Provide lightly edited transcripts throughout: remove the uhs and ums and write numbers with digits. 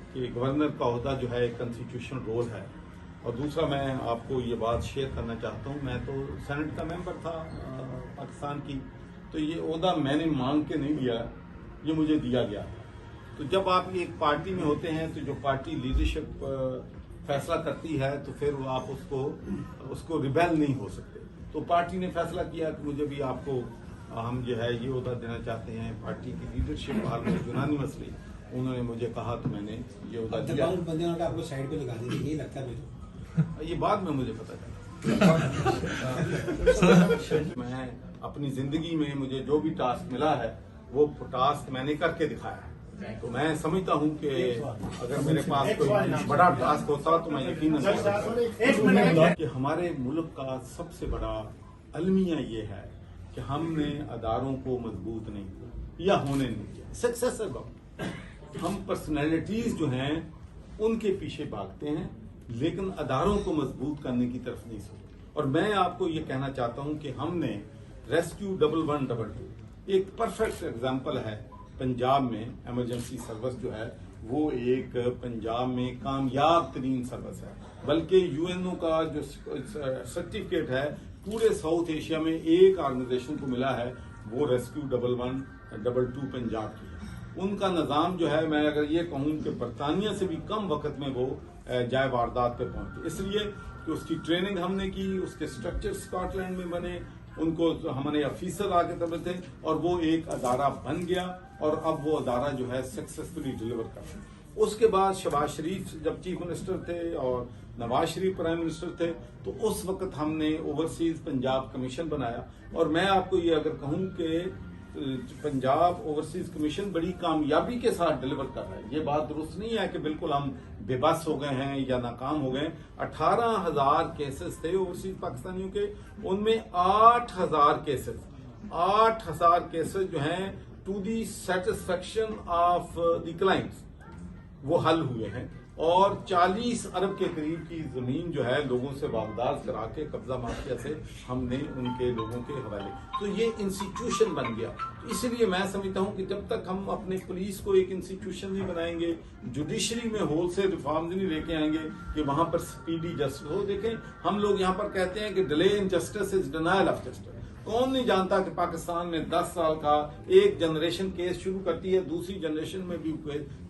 कि गवर्नर का ओहदा जो है एक कॉन्स्टिट्यूशनल रोल है। और दूसरा मैं आपको ये बात शेयर करना चाहता हूँ, मैं तो सेनेट का मेंबर था पाकिस्तान की, तो ये ओहदा मैंने मांग के नहीं लिया, ये मुझे दिया गया था। तो जब आप एक पार्टी में होते हैं तो जो पार्टी लीडरशिप फैसला करती है तो फिर वो आप उसको रिबेल नहीं हो सकते। तो पार्टी ने फैसला किया कि मुझे भी आपको हम जो है ये ओहदा देना चाहते हैं। पार्टी की लीडरशिप यूनानी मसली उन्होंने मुझे कहा तो मैंने ये ओहदा दिया। आपको साइड पे लगा दी, यही लगता है ये बाद में मुझे पता चला। मैं अपनी जिंदगी में मुझे जो भी टास्क मिला है वो टास्क मैंने करके दिखाया है। तो मैं समझता हूँ कि अगर मेरे पास कोई बड़ा टास्क होता तो मैं यकीनन कि हमारे मुल्क का सबसे बड़ा अलमिया ये है कि हमने अदारों को मजबूत नहीं किया या होने नहीं दिया। सक्सेस हम पर्सनैलिटीज जो हैं उनके पीछे भागते हैं, लेकिन अदारों को मजबूत करने की तरफ नहीं सोचते। और मैं आपको ये कहना चाहता हूं कि हमने रेस्क्यू 1112 एक परफेक्ट एग्जांपल है। पंजाब में इमरजेंसी सर्विस जो है वो एक पंजाब में कामयाब तरीन सर्विस है, बल्कि यूएनओ का जो सर्टिफिकेट है पूरे साउथ एशिया में एक ऑर्गेनाइजेशन को मिला है, वो रेस्क्यू 1112 पंजाब की है। उनका निज़ाम जो है, मैं अगर ये कहूँ कि बरतानिया से भी कम वक्त में वो जाए वारदात पे पहुंचे, इसलिए कि उसकी ट्रेनिंग हमने की, उसके स्ट्रक्चर स्कॉटलैंड में बने, उनको हमारे अफीसर आके तब थे और वो एक अदारा बन गया और अब वो अदारा जो है सक्सेसफुली डिलीवर कर रहा है। उसके बाद शहबाज शरीफ जब चीफ मिनिस्टर थे और नवाज शरीफ प्राइम मिनिस्टर थे तो उस वक्त हमने ओवरसीज पंजाब कमीशन बनाया। और मैं आपको ये अगर कहूँ कि पंजाब ओवरसीज कमीशन बड़ी कामयाबी के साथ डिलीवर कर रहा है, ये बात दुरुस्त नहीं है कि बिल्कुल हम बेबस हो गए हैं या नाकाम हो गए। 18,000 केसेस थे ओवरसीज पाकिस्तानियों के, उनमें 8,000 केसेस जो हैं to the satisfaction of the clients वो हल हुए हैं। और 40 अरब के करीब की जमीन जो है लोगों से वापदार करा के कब्जा माफिया से हमने उनके लोगों के हवाले, तो ये इंस्टीट्यूशन बन गया। तो इसलिए मैं समझता हूं कि जब तक हम अपने पुलिस को एक इंस्टीट्यूशन नहीं बनाएंगे, जुडिशरी में होलसेल रिफॉर्म नहीं लेके आएंगे कि वहां पर स्पीडी जस्टिस हो। देखें, हम लोग यहाँ पर कहते हैं कि delay in justice is denial of justice. कौन नहीं जानता कि पाकिस्तान में 10 साल का एक जनरेशन केस शुरू करती है, दूसरी जनरेशन में भी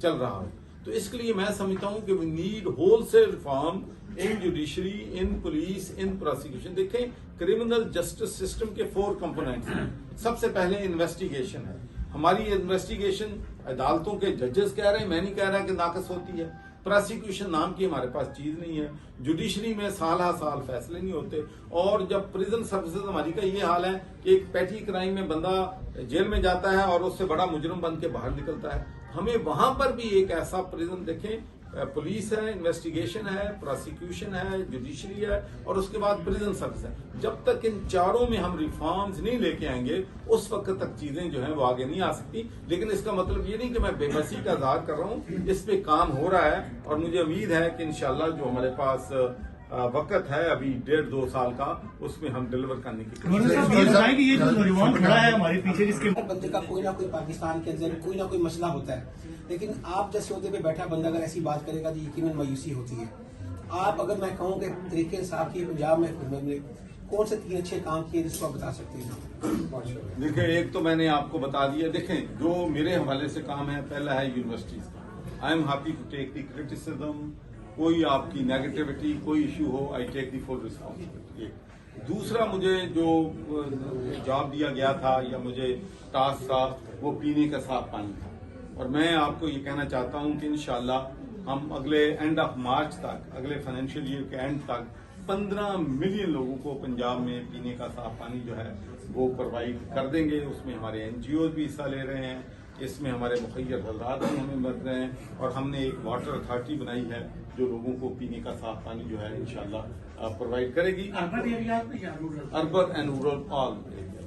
चल रहा है। तो इसके लिए मैं समझता हूं कि we need wholesale reform in judiciary, in police, in prosecution. देखें, क्रिमिनल जस्टिस सिस्टम के 4 कंपोनेंट्स हैं। सबसे पहले इन्वेस्टिगेशन है। हमारी इन्वेस्टिगेशन अदालतों के जजेस कह रहे हैं, मैं नहीं कह रहा कि नाकस होती है। प्रोसिक्यूशन नाम की हमारे पास चीज नहीं है। जुडिशरी में साल फैसले नहीं होते। और जब प्रिजन सर्विसेज हमारी का ये हाल है कि एक पैटी क्राइम में बंदा जेल में जाता है और उससे बड़ा मुजरिम बन के बाहर निकलता है, हमें वहां पर भी एक ऐसा प्रिजन, देखें, पुलिस है, इन्वेस्टिगेशन है, प्रोसिक्यूशन है, जुडिशरी है और उसके बाद प्रिजन सर्विस है। जब तक इन चारों में हम रिफॉर्म्स नहीं लेके आएंगे उस वक्त तक चीजें जो हैं वो आगे नहीं आ सकती। लेकिन इसका मतलब ये नहीं कि मैं बेबसी का इज़हार कर रहा हूँ, इस पे काम हो रहा है और मुझे उम्मीद है कि इंशाल्लाह जो हमारे पास वक्त है अभी 1.5-2 साल का, उसमें हम डिलीवर करने की ये जो नौजवान खड़ा है हमारे पीछे, जिसके बंदे का कोई ना कोई पाकिस्तान के अंदर कोई ना कोई मसला होता है, लेकिन आप जैसे होते पे बैठा बंदा अगर ऐसी बात करेगा तो यकीनन मायूसी होती है। आप अगर मैं कहूँ कि तरीके इंसाफ की पंजाब में कौन से 3 अच्छे काम किए जिसको आप बता सकते हैं? देखिए, एक तो मैंने आपको बता दिया। देखें, जो मेरे हवाले से काम है, पहला है यूनिवर्सिटीज का। I am happy to take the criticism. कोई आपकी नेगेटिविटी, कोई इश्यू हो, I take the full responsibility. दूसरा, मुझे जो जॉब दिया गया था या मुझे टास्क था वो पीने का साफ पानी था। और मैं आपको ये कहना चाहता हूँ कि इंशाल्लाह हम अगले एंड ऑफ मार्च तक, अगले फाइनेंशियल ईयर के एंड तक 15 मिलियन लोगों को पंजाब में पीने का साफ पानी जो है वो प्रोवाइड कर देंगे। उसमें हमारे NGOs भी हिस्सा ले रहे हैं, इसमें हमारे मुखियर हजरात भी हमें मदद रहे हैं और हमने एक वाटर अथॉरिटी बनाई है जो लोगों को पीने का साफ पानी जो है इंशाल्लाह प्रोवाइड करेगी। Urban and rural all area.